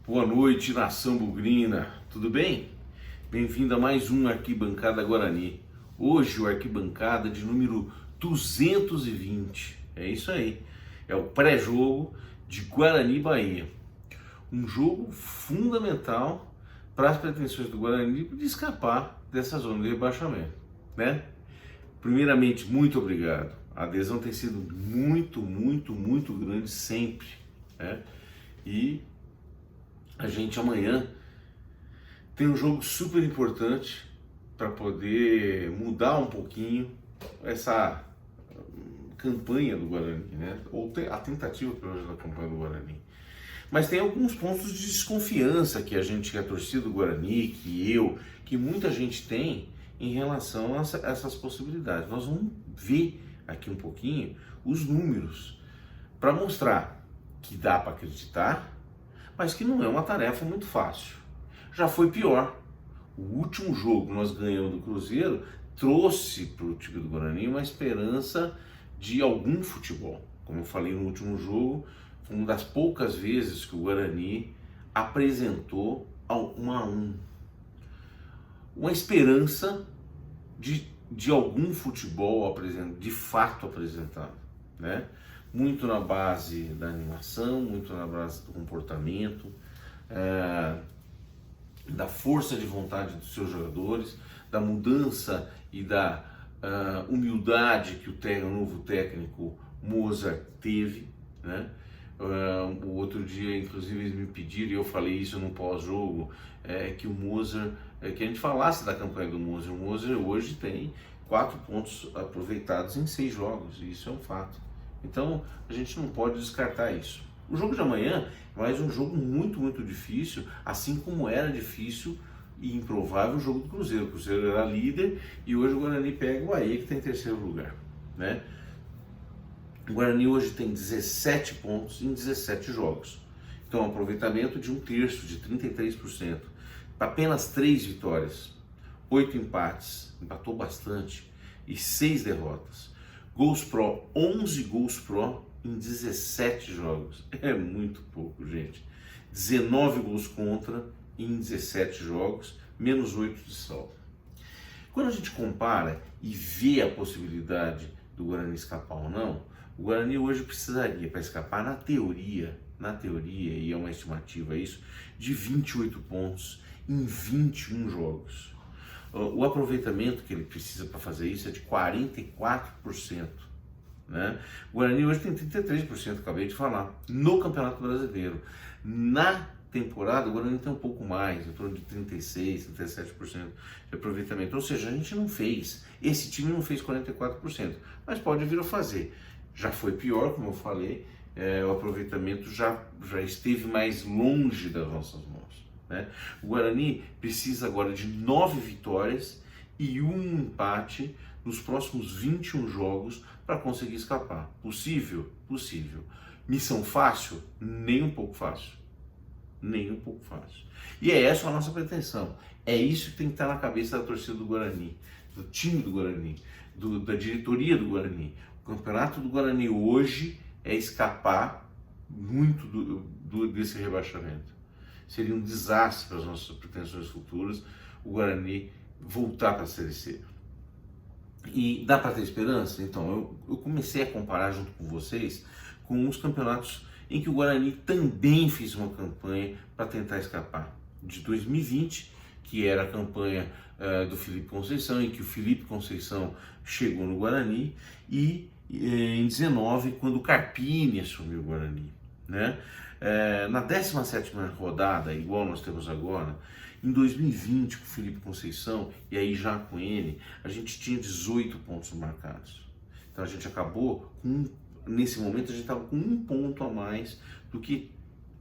Boa noite, nação bugrina, tudo bem? Bem-vindo a mais um Arquibancada Guarani. Hoje o Arquibancada de número 220, é isso aí, é o pré-jogo de Guarani e Bahia. Um jogo fundamental para as pretensões do Guarani de escapar dessa zona de rebaixamento, né? Primeiramente, muito obrigado. A adesão tem sido muito grande sempre, né? E a gente amanhã tem um jogo super importante para poder mudar um pouquinho essa campanha do Guarani, né? Ou a tentativa, pelo menos, da campanha do Guarani. Mas tem alguns pontos de desconfiança que a gente, que é a torcida do Guarani, que muita gente tem em relação a essas possibilidades. Nós vamos ver aqui um pouquinho os números para mostrar que dá para acreditar, mas que não é uma tarefa muito fácil. Já foi pior. O último jogo nós ganhamos do Cruzeiro trouxe para o time do Guarani uma esperança de algum futebol. Como eu falei no último jogo, foi uma das poucas vezes que o Guarani apresentou 1-1. Uma esperança de algum futebol de fato apresentado, né? Muito na base da animação, muito na base do comportamento, da força de vontade dos seus jogadores, da mudança e da humildade que o novo técnico Mozart teve, né? O outro dia, inclusive, eles me pediram, e eu falei isso no pós-jogo, que o Mozart, que a gente falasse da campanha do Mozart. O Mozart hoje tem 4 pontos aproveitados em 6 jogos, e isso é um fato. Então, a gente não pode descartar isso. O jogo de amanhã é mais um jogo muito difícil, assim como era difícil e improvável o jogo do Cruzeiro. O Cruzeiro era líder e hoje o Guarani pega o Bahia, que está em terceiro lugar, né? O Guarani hoje tem 17 pontos em 17 jogos. Então, um aproveitamento de 1/3, de 33%. Apenas 3 vitórias, 8 empates, empatou bastante, e 6 derrotas. Gols pró, 11 gols pró em 17 jogos. É muito pouco, gente. 19 gols contra em 17 jogos, menos 8 de saldo. Quando a gente compara e vê a possibilidade do Guarani escapar ou não, o Guarani hoje precisaria, para escapar, na teoria, e é uma estimativa isso, de 28 pontos em 21 jogos. O aproveitamento que ele precisa para fazer isso é de 44%. Né? O Guarani hoje tem 33%, acabei de falar, no Campeonato Brasileiro. Na temporada, o Guarani tem um pouco mais, em torno de 36%, 37% de aproveitamento. Ou seja, a gente não fez, esse time não fez 44%, mas pode vir a fazer. Já foi pior, como eu falei, o aproveitamento já esteve mais longe das nossas mãos. Né? O Guarani precisa agora de 9 vitórias e 1 empate nos próximos 21 jogos para conseguir escapar. Possível? Possível. Missão fácil? Nem um pouco fácil. Nem um pouco fácil. E é essa a nossa pretensão. É isso que tem que estar na cabeça da torcida do Guarani, do time do Guarani, da diretoria do Guarani. O campeonato do Guarani hoje é escapar muito desse rebaixamento. Seria um desastre para as nossas pretensões futuras o Guarani voltar para a Série C. E dá para ter esperança? Então, eu comecei a comparar junto com vocês com os campeonatos em que o Guarani também fez uma campanha para tentar escapar. De 2020, que era a campanha do Felipe Conceição, em que o Felipe Conceição chegou no Guarani, e em 19, quando o Carpini assumiu o Guarani, né? Na 17ª rodada, igual nós temos agora, em 2020 com o Felipe Conceição, e aí já com ele, a gente tinha 18 pontos marcados. Então a gente acabou, nesse momento, a gente estava com 1 ponto a mais do que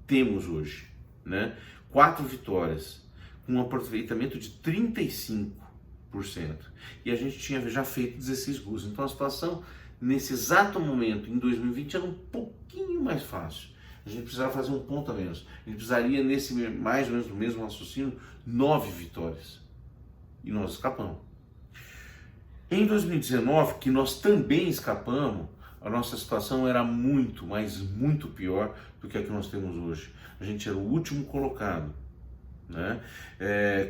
temos hoje, né? 4 vitórias, com um aproveitamento de 35%. E a gente tinha já feito 16 gols. Então a situação, nesse exato momento, em 2020, era um pouquinho mais fácil. A gente precisava fazer 1 ponto a menos. A gente precisaria, nesse mais ou menos no mesmo raciocínio, 9 vitórias. E nós escapamos. Em 2019, que nós também escapamos, a nossa situação era muito, mas muito pior do que a que nós temos hoje. A gente era o último colocado, né?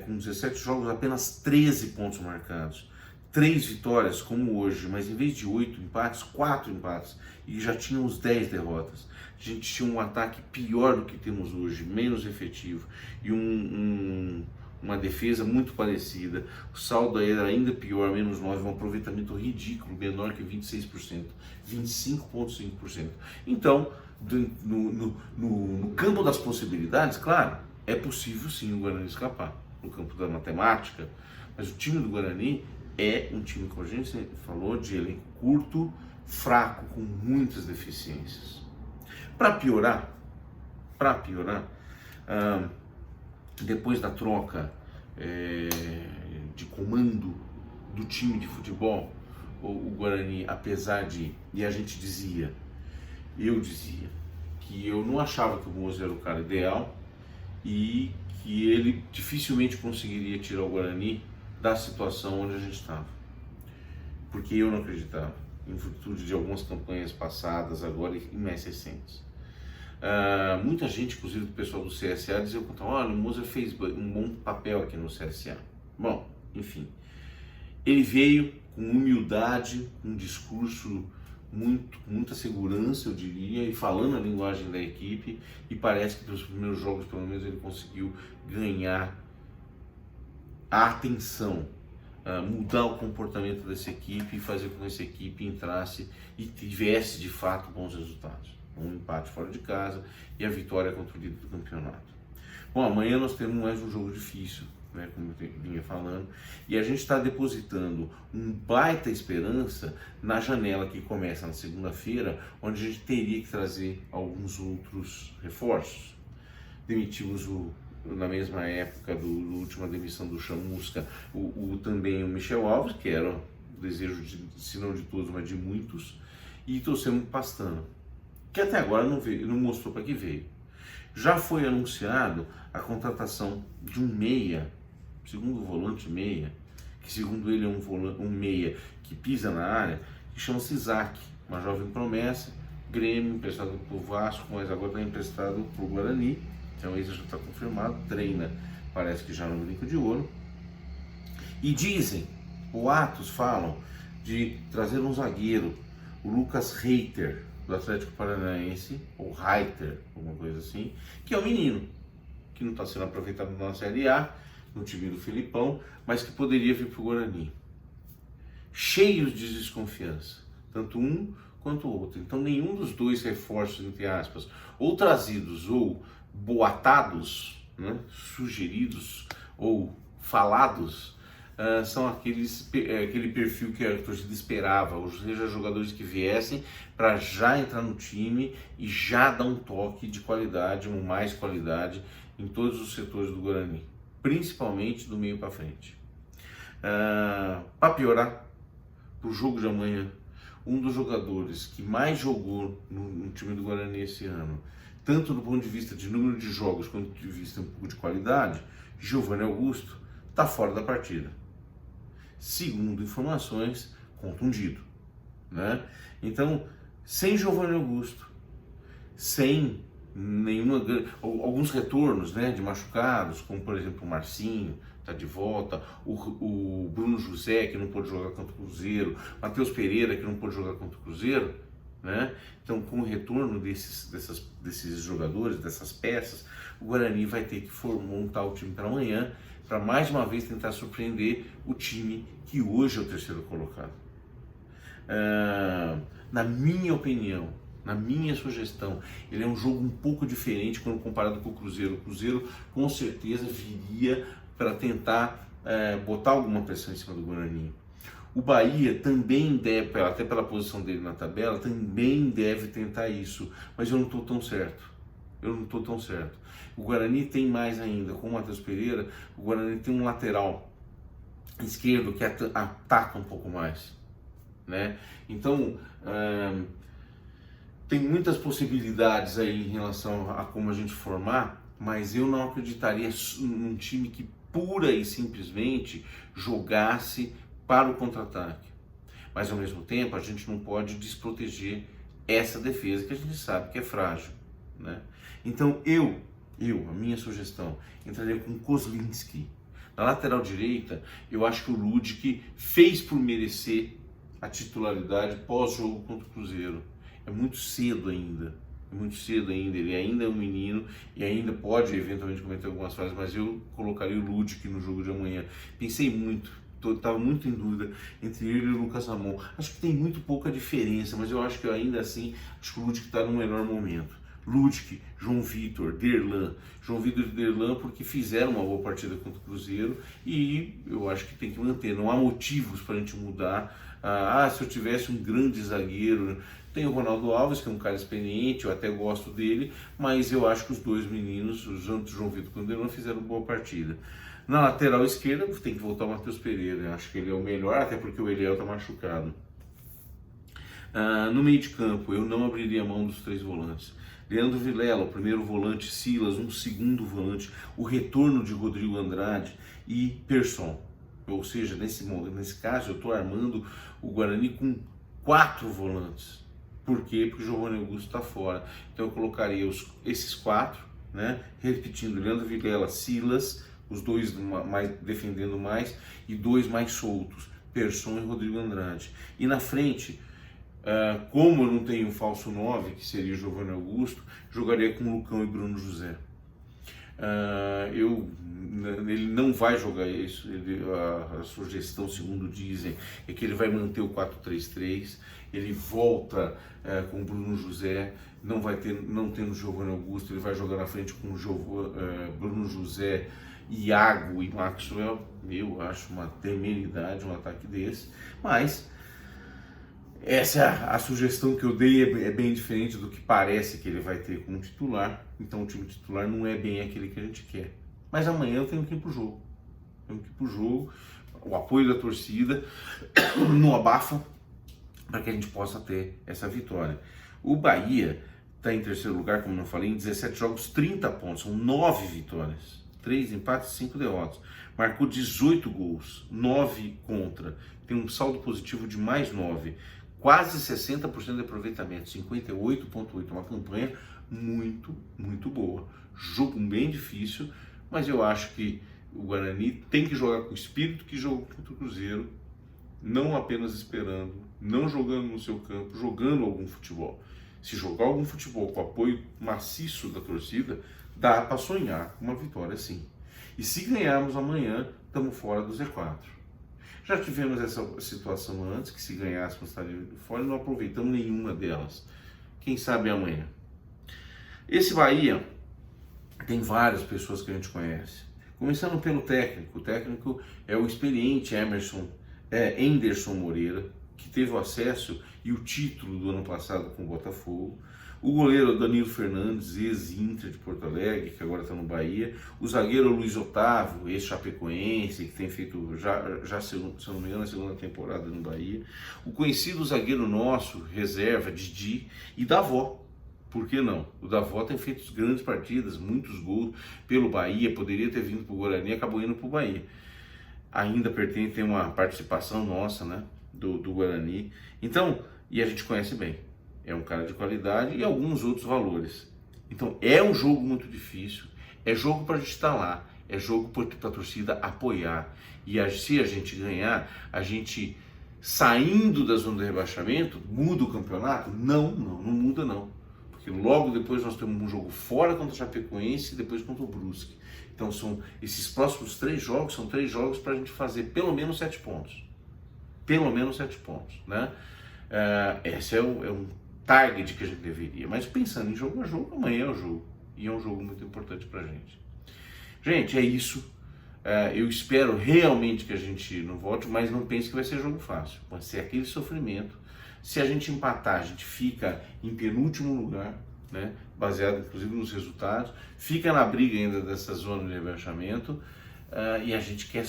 Com 17 jogos, apenas 13 pontos marcados. 3 vitórias, como hoje, mas em vez de 8 empates, 4 empates. E já tínhamos 10 derrotas. A gente tinha um ataque pior do que temos hoje, menos efetivo. E uma defesa muito parecida. O saldo era ainda pior, menos 9, um aproveitamento ridículo, menor que 26%, 25,5%. Então, no campo das possibilidades, claro, é possível sim o Guarani escapar. No campo da matemática, mas o time do Guarani é um time, como a gente falou, de elenco curto, fraco, com muitas deficiências. Para piorar, depois da troca de comando do time de futebol, o Guarani, apesar de, e a gente dizia, eu dizia, que eu não achava que o Moza era o cara ideal e que ele dificilmente conseguiria tirar o Guarani da situação onde a gente estava, porque eu não acreditava, em virtude de algumas campanhas passadas agora e mais recentes. Muita gente, inclusive do pessoal do CSA, dizia: olha, o Moza fez um bom papel aqui no CSA. Bom, enfim, ele veio com humildade, com um discurso com muita segurança, eu diria, e falando a linguagem da equipe, e parece que pelos primeiros jogos, pelo menos, ele conseguiu ganhar a atenção, mudar o comportamento dessa equipe e fazer com que essa equipe entrasse e tivesse de fato bons resultados. Um empate fora de casa e a vitória contra o líder do campeonato. Bom, amanhã nós temos mais um jogo difícil, né, como eu vinha falando, e a gente está depositando um baita esperança na janela que começa na segunda-feira, onde a gente teria que trazer alguns outros reforços. Demitimos na mesma época da última demissão do Chamusca, também o Michel Alves, que era o desejo, se não de todos, mas de muitos, e trouxemos o Pastana, que até agora não mostrou para que veio. Já foi anunciado a contratação de um meia, segundo volante meia, que segundo ele é um meia que pisa na área, que chama-se Isaac, uma jovem promessa, Grêmio, emprestado para o Vasco, mas agora está emprestado para o Guarani. Então isso já está confirmado, treina, parece que já no Brinco de Ouro. E dizem, boatos falam, de trazer um zagueiro, o Lucas Reiter, do Atlético Paranaense, ou Reiter, alguma coisa assim, que é um menino, que não está sendo aproveitado na Série A, no time do Felipão, mas que poderia vir para o Guarani. Cheios de desconfiança, tanto um quanto o outro. Então nenhum dos dois reforços, entre aspas, ou trazidos ou boatados, né, sugeridos ou falados, são aquele perfil que a torcida esperava, ou seja, jogadores que viessem para já entrar no time e já dar um toque de qualidade, mais qualidade em todos os setores do Guarani, principalmente do meio para frente. Para piorar, para o jogo de amanhã, um dos jogadores que mais jogou no time do Guarani esse ano, tanto do ponto de vista de número de jogos quanto do ponto de vista um pouco de qualidade, Giovanni Augusto, está fora da partida. Segundo informações, contundido, né? Então, sem Giovanni Augusto, sem alguns retornos, né, de machucados, como por exemplo o Marcinho, está de volta, o Bruno José, que não pôde jogar contra o Cruzeiro, Matheus Pereira, que não pôde jogar contra o Cruzeiro, né? Então, com o retorno desses jogadores, dessas peças, o Guarani vai ter que montar o time para amanhã, para mais uma vez tentar surpreender o time que hoje é o terceiro colocado. Na minha opinião, na minha sugestão, ele é um jogo um pouco diferente quando comparado com o Cruzeiro. O Cruzeiro com certeza viria para tentar botar alguma pressão em cima do Guarani. O Bahia também deve, até pela posição dele na tabela, também deve tentar isso, mas eu não estou tão certo. O Guarani tem mais ainda, com o Matheus Pereira, o Guarani tem um lateral esquerdo que ataca um pouco mais, né? Então, tem muitas possibilidades aí em relação a como a gente formar, mas eu não acreditaria num time que pura e simplesmente jogasse para o contra-ataque. Mas ao mesmo tempo a gente não pode desproteger essa defesa que a gente sabe que é frágil, né? Então a minha sugestão, entraria com Kozlinski. Na lateral direita, eu acho que o Ludic fez por merecer a titularidade pós-jogo contra o Cruzeiro. É muito cedo ainda. Ele ainda é um menino e ainda pode eventualmente cometer algumas falhas, mas eu colocaria o Ludic no jogo de amanhã. Pensei muito, estava muito em dúvida entre ele e o Lucas Ramon. Acho que tem muito pouca diferença, mas eu acho que ainda assim, acho que o Ludic está no melhor momento. Ludic, João Vitor, Derlan. João Vitor e Derlan porque fizeram uma boa partida contra o Cruzeiro e eu acho que tem que manter. Não há motivos para a gente mudar. Se eu tivesse um grande zagueiro, tem o Ronaldo Alves, que é um cara experiente, eu até gosto dele, mas eu acho que os dois meninos, tanto o João Vitor quanto o Derlan, fizeram boa partida. Na lateral esquerda tem que voltar o Matheus Pereira, eu acho que ele é o melhor, até porque o Eliel está machucado. No meio de campo, eu não abriria mão dos três volantes. Leandro Vilela, o primeiro volante, Silas, um segundo volante, o retorno de Rodrigo Andrade e Persson. Ou seja, nesse caso eu estou armando o Guarani com 4 volantes. Por quê? Porque o Giovanni Augusto está fora. Então eu colocaria esses 4, né? Repetindo, Leandro Vilela, Silas, os dois mais, defendendo mais, e 2 mais soltos, Persson e Rodrigo Andrade. E na frente, como eu não tenho um falso 9, que seria o Giovanni Augusto, jogaria com Lucão e Bruno José. Ele não vai jogar isso, a sugestão, segundo dizem, é que ele vai manter o 4-3-3, ele volta com o Bruno José, não tendo o Giovanni Augusto, ele vai jogar na frente com o Bruno José, Iago e Maxwell. Eu acho uma temeridade um ataque desse, mas essa a sugestão que eu dei é bem diferente do que parece que ele vai ter como titular. Então o time titular não é bem aquele que a gente quer. Mas amanhã eu tenho que ir pro jogo. O apoio da torcida não abafa para que a gente possa ter essa vitória. O Bahia está em terceiro lugar, como eu falei, em 17 jogos, 30 pontos, são 9 vitórias, 3 empates e 5 derrotas. Marcou 18 gols, 9 contra, tem um saldo positivo de mais 9. Quase 60% de aproveitamento, 58,8%, uma campanha muito, muito boa. Jogo bem difícil, mas eu acho que o Guarani tem que jogar com o espírito que jogou contra o Cruzeiro, não apenas esperando, não jogando no seu campo, jogando algum futebol. Se jogar algum futebol com apoio maciço da torcida, dá para sonhar com uma vitória sim. E se ganharmos amanhã, estamos fora do Z4. Já tivemos essa situação antes, que se ganhássemos estaríamos fora e não aproveitamos nenhuma delas. Quem sabe amanhã. Esse Bahia tem várias pessoas que a gente conhece. Começando pelo técnico. O técnico é o experiente Anderson Moreira, que teve o acesso e o título do ano passado com o Botafogo. O goleiro Danilo Fernandes, ex-Inter de Porto Alegre, que agora está no Bahia. O zagueiro Luiz Otávio, ex-Chapecoense, que tem feito, já se eu não me engano, a segunda temporada no Bahia. O conhecido zagueiro nosso, reserva, Didi, e Davó. Por que não? O Davó tem feito grandes partidas, muitos gols pelo Bahia, poderia ter vindo para o Guarani, acabou indo para o Bahia. Ainda tem uma participação nossa, né, do Guarani. Então, e a gente conhece bem. É um cara de qualidade e alguns outros valores. Então é um jogo muito difícil, é jogo para a gente estar lá, é jogo para a torcida apoiar. E se a gente ganhar, a gente saindo da zona de rebaixamento, muda o campeonato? Não muda não. Porque logo depois nós temos um jogo fora contra o Chapecoense e depois contra o Brusque. Então esses próximos 3 jogos, são 3 jogos para a gente fazer pelo menos 7 pontos. Pelo menos 7 pontos, né? Esse é um target que a gente deveria, mas pensando em jogo a jogo, amanhã é o jogo, e é um jogo muito importante pra gente. Gente, é isso, eu espero realmente que a gente não volte, mas não pense que vai ser jogo fácil, vai ser aquele sofrimento. Se a gente empatar, a gente fica em penúltimo lugar, né, baseado inclusive nos resultados, fica na briga ainda dessa zona de rebaixamento, e a gente quer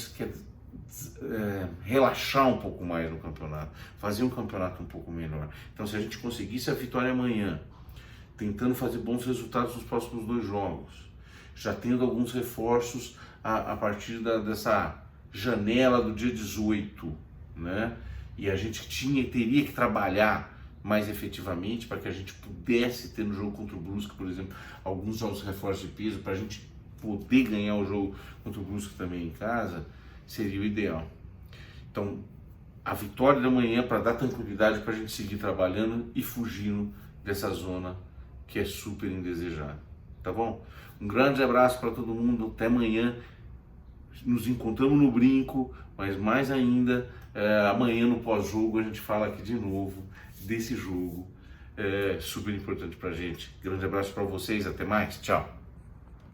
relaxar um pouco mais no campeonato, fazer um campeonato um pouco melhor. Então se a gente conseguisse a vitória amanhã, tentando fazer bons resultados nos próximos 2 jogos, já tendo alguns reforços a partir dessa janela do dia 18, né? e a gente teria que trabalhar mais efetivamente para que a gente pudesse ter no jogo contra o Brusque, por exemplo, alguns jogos reforços de peso, para a gente poder ganhar o jogo contra o Brusque também em casa, seria o ideal. Então, a vitória da manhã para dar tranquilidade para a gente seguir trabalhando e fugindo dessa zona que é super indesejada, tá bom? Um grande abraço para todo mundo, até amanhã, nos encontramos no brinco, mas mais ainda, amanhã no pós-jogo a gente fala aqui de novo desse jogo super importante para a gente. Grande abraço para vocês, até mais, tchau!